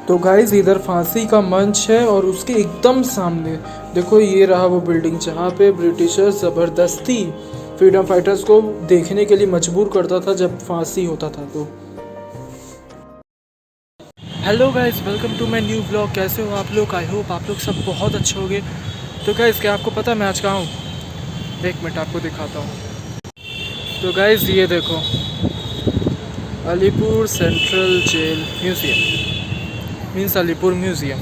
तो गाइस इधर फांसी का मंच है और उसके एकदम सामने देखो ये रहा वो बिल्डिंग जहाँ पे ब्रिटिशर ज़बरदस्ती फ्रीडम फाइटर्स को देखने के लिए मजबूर करता था जब फांसी होता था। तो hello guys, welcome to my new blog. कैसे हो आप लोग? आई होप आप लोग सब बहुत अच्छे होंगे। तो गाइस क्या आपको पता है मैं आज कहाँ हूँ? एक मिनट आपको दिखाता हूँ। तो गाइस ये देखो, Alipur central jail museum, means Alipur museum.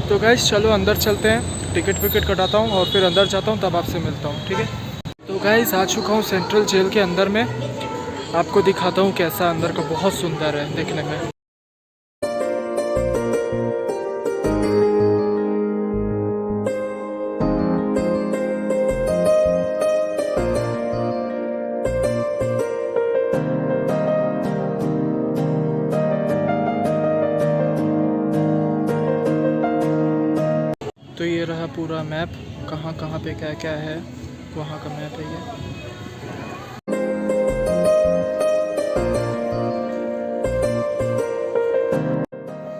तो गाइस चलो अंदर चलते हैं, टिकट विकेट कटाता हूँ और फिर अंदर जाता हूँ, तब आपसे मिलता हूँ, ठीक है? तो गाइस आ चुका हूँ सेंट्रल जेल के अंदर में, आपको दिखाता हूँ कैसा अंदर का। बहुत सुंदर है देखने में। तो ये रहा पूरा मैप, कहाँ कहाँ पे क्या क्या है, वहाँ का मैप है ये।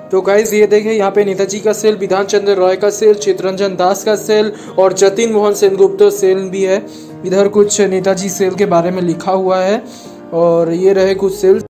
तो गाइज ये देखें, यहाँ पे नेताजी का सेल, विधान चंद्र रॉय का सेल, चित्तरंजन दास का सेल और जतिन मोहन सेनगुप्ता सेल भी है। इधर कुछ नेताजी सेल के बारे में लिखा हुआ है और ये रहे कुछ सेल।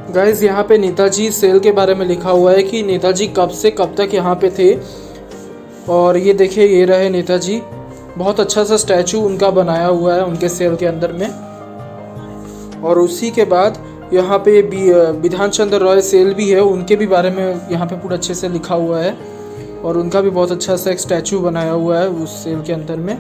गाइज यहाँ पे नेताजी सेल के बारे में लिखा हुआ है कि नेताजी कब से कब तक यहाँ पे थे। और ये देखिए ये रहे नेताजी, बहुत अच्छा सा स्टैचू उनका बनाया हुआ है उनके सेल के अंदर में। और उसी के बाद यहाँ पे विधान चंद्र रॉय सेल भी है, उनके भी बारे में यहाँ पे पूरा अच्छे से लिखा हुआ है और उनका भी बहुत अच्छा सा एक स्टैचू बनाया हुआ है उस सेल के अंदर में।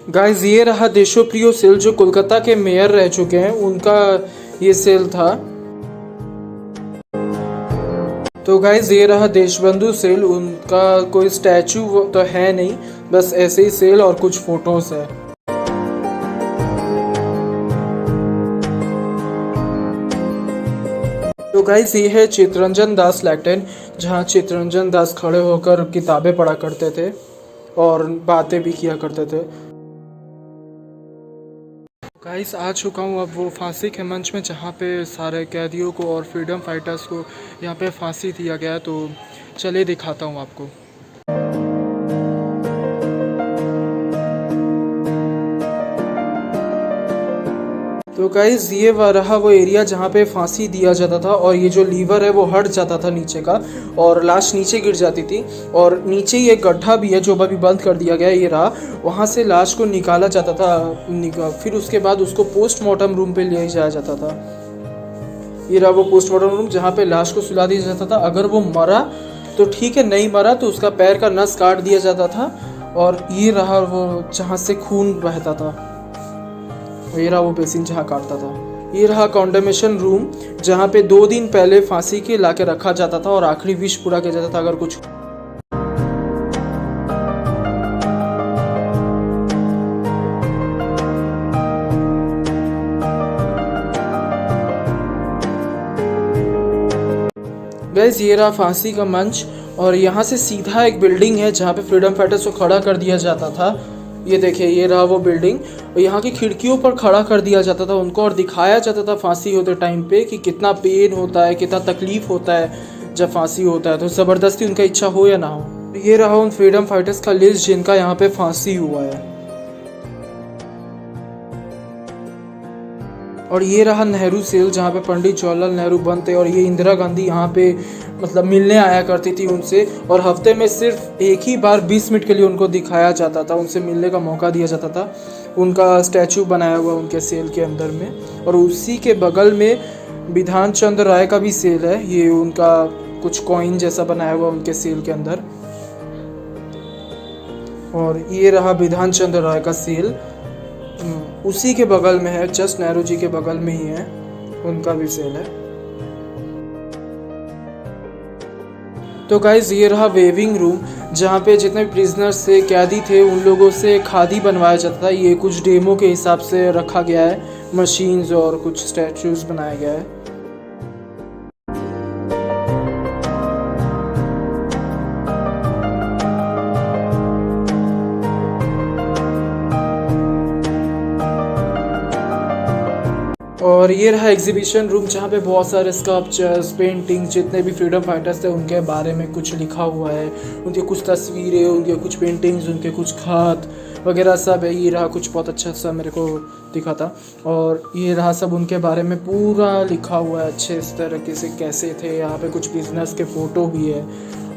गाइस ये रहा देशोप्रियो सेल, जो कोलकाता के मेयर रह चुके हैं, उनका ये सेल था। तो गाइस ये रहा देशबंधु सेल, उनका कोई स्टैचू तो है नहीं, बस ऐसे ही सेल और कुछ फोटोज है। तो गाइस ये है चित्तरंजन दास लैट्रिन, जहाँ चित्तरंजन दास खड़े होकर किताबें पढ़ा करते थे और बातें भी किया करते थे। गाइस आ चुका हूँ अब वो फांसी के मंच में, जहाँ पे सारे कैदियों को और फ्रीडम फाइटर्स को यहाँ पे फांसी दिया गया। तो चलिए दिखाता हूँ आपको। तो गाइस ये रहा वो एरिया जहाँ पे फांसी दिया जाता था और ये जो लीवर है वो हट जाता था नीचे का और लाश नीचे गिर जाती थी। और नीचे ही एक गड्ढा भी है जो अभी बंद कर दिया गया है, ये रहा, वहाँ से लाश को निकाला जाता था। फिर उसके बाद उसको पोस्टमार्टम रूम पे ले जाया जाता था। ये रहा वो पोस्टमार्टम रूम जहाँ पे लाश को सुला दिया जाता था। अगर वो मरा तो ठीक है, नहीं मरा तो उसका पैर का नस काट दिया जाता था। और ये रहा वो जहाँ से खून बहता था, ये रहा वो बेसिन जहाँ काटता था। ये रहा कॉन्डेमेशन रूम, जहाँ पे 2 दिन पहले फांसी के लाके रखा जाता था और आखिरी विश पूरा किया जाता था अगर कुछ। गाइस ये रहा फांसी का मंच और यहाँ से सीधा एक बिल्डिंग है जहाँ पे फ्रीडम फाइटर्स को खड़ा कर दिया जाता था। ये देखिए ये रहा वो बिल्डिंग और यहाँ की खिड़कियों पर खड़ा कर दिया जाता था उनको और दिखाया जाता था फांसी होते टाइम पे कि कितना पेन होता है, कितना तकलीफ होता है जब फांसी होता है। तो ज़बरदस्ती उनका इच्छा हो या ना हो। ये रहा उन फ्रीडम फाइटर्स का लिस्ट जिनका यहाँ पे फांसी हुआ है। और ये रहा नेहरू सेल, जहाँ पे पंडित जवाहरलाल नेहरू बंद थे और ये इंदिरा गांधी यहाँ पे मतलब मिलने आया करती थी उनसे। और हफ्ते में सिर्फ एक ही बार 20 मिनट के लिए उनको दिखाया जाता था, उनसे मिलने का मौका दिया जाता था। उनका स्टैचू बनाया हुआ उनके सेल के अंदर में। और उसी के बगल में विधान चंद्र राय का भी सेल है, ये उनका कुछ कॉइन जैसा बनाया हुआ उनके सेल के अंदर। और ये रहा विधान चंद्र राय का सेल। उसी के बगल में है, जस्ट नेहरू जी के बगल में ही है, उनका भी सेल है। तो गाइज ये रहा वेविंग रूम, जहाँ पे जितने प्रिजनर्स थे, कैदी थे, उन लोगों से खादी बनवाया जाता था। ये कुछ डेमो के हिसाब से रखा गया है, मशीन्स और कुछ स्टैचूज बनाया गया है। और ये रहा एग्जीबिशन रूम, जहाँ पे बहुत सारे स्कल्पचर्स, पेंटिंग्स, जितने भी फ्रीडम फाइटर्स थे उनके बारे में कुछ लिखा हुआ है, उनके कुछ तस्वीरें, उनके कुछ पेंटिंग्स, उनके कुछ खत वगैरह सब है। ये रहा कुछ बहुत अच्छा सा मेरे को दिखा था, और ये रहा सब उनके बारे में पूरा लिखा हुआ है अच्छे इस तरीके से कैसे थे। यहाँ पे कुछ बिजनेस के फ़ोटो भी है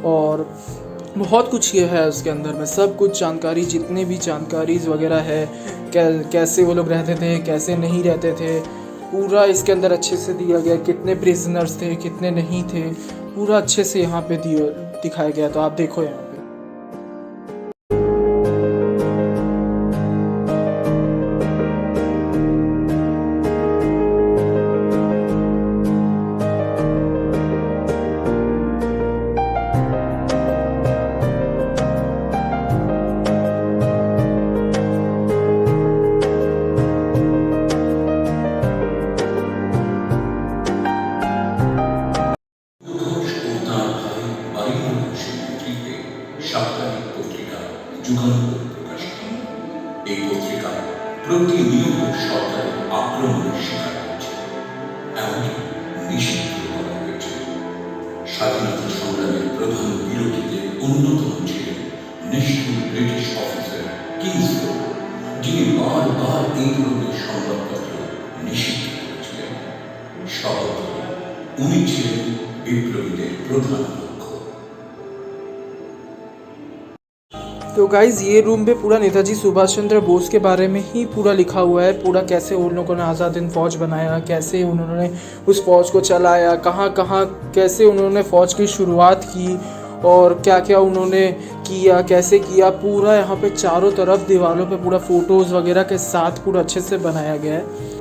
और बहुत कुछ ये है उसके अंदर में, सब कुछ जानकारी, जितने भी जानकारीज वगैरह है, कैसे वो लोग रहते थे, कैसे नहीं रहते थे, पूरा इसके अंदर अच्छे से दिया गया। कितने प्रिजनर्स थे, कितने नहीं थे, पूरा अच्छे से यहाँ पे दिखाया गया। तो आप देखो यहाँ पे। সাপ্তাহিক পত্রিকা যুগান্তর প্রকাশিত। এই পত্রিকা প্রতিনিয়ত সরকারের আক্রমণের শিকার হচ্ছে, এমনকি নিষিদ্ধ করা হয়েছে। স্বাধীনতা সংগ্রামের প্রধান বিরোধীদের অন্যতম ছিলেন নিষ্ঠুর ব্রিটিশ অফিসার কিংসফোর্ড, যিনি বারবার এই ধরনের সংবাদপত্র নিষিদ্ধ করেছিলেন। সর্বোপরি উনি ছিলেন বিপ্লবীদের প্রধান। तो गाइज़ ये रूम पे पूरा नेताजी सुभाष चंद्र बोस के बारे में ही पूरा लिखा हुआ है, पूरा कैसे उन लोगों ने आज़ाद हिंद फ़ौज बनाया, कैसे उन्होंने उस फ़ौज को चलाया, कहाँ कहाँ कैसे उन्होंने फ़ौज की शुरुआत की और क्या क्या उन्होंने किया, कैसे किया। पूरा यहाँ पे चारों तरफ दीवारों पे पूरा फ़ोटोज़ वगैरह के साथ पूरा अच्छे से बनाया गया है।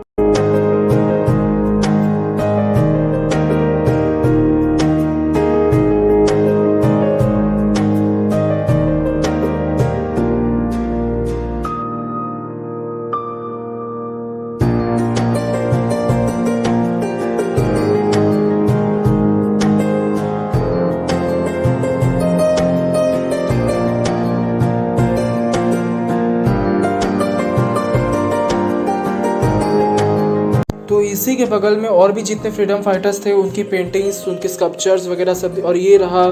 तो इसी के बगल में और भी जितने फ्रीडम फाइटर्स थे उनकी पेंटिंग्स, उनके स्कल्पचर्स वगैरह सब। और ये रहा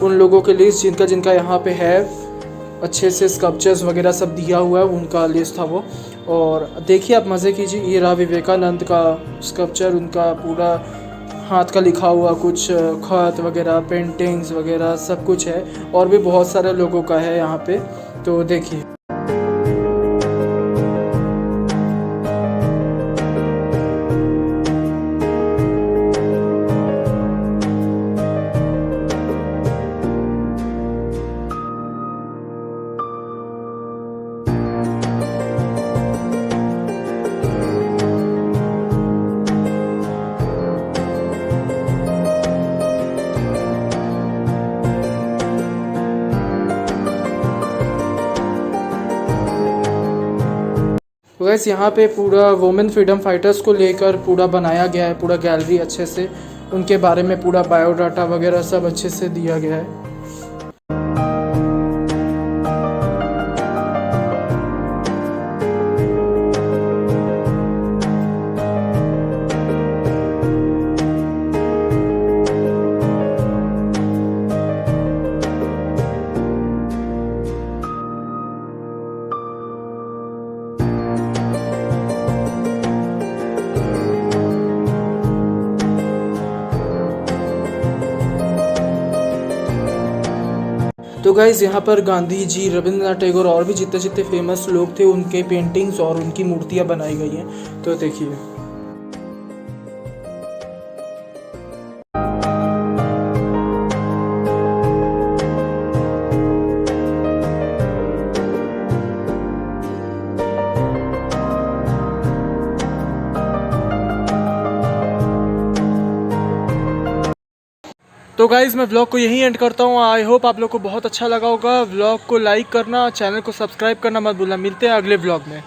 उन लोगों के लिस्ट जिनका जिनका यहाँ पे है अच्छे से स्कल्पचर्स वगैरह सब दिया हुआ है, उनका लिस्ट था वो। और देखिए आप मज़े कीजिए। ये रहा विवेकानंद का स्कल्पचर, उनका पूरा हाथ का लिखा हुआ कुछ खत वगैरह, पेंटिंग्स वगैरह सब कुछ है। और भी बहुत सारे लोगों का है यहाँ पे, तो देखिए। तो गैस यहाँ पे पूरा वुमेन फ्रीडम फाइटर्स को लेकर पूरा बनाया गया है, पूरा गैलरी अच्छे से, उनके बारे में पूरा बायोडाटा वगैरह सब अच्छे से दिया गया है। तो गाइज़ यहाँ पर गांधी जी, रविंद्रनाथ टैगोर और भी जितने जितने फेमस लोग थे उनके पेंटिंग्स और उनकी मूर्तियाँ बनाई गई हैं। तो देखिए। तो गाइज़ मैं व्लॉग को यहीं एंड करता हूँ। आई होप आप लोग को बहुत अच्छा लगा होगा। व्लॉग को लाइक करना, चैनल को सब्सक्राइब करना मत भूलना। मिलते हैं अगले व्लॉग में।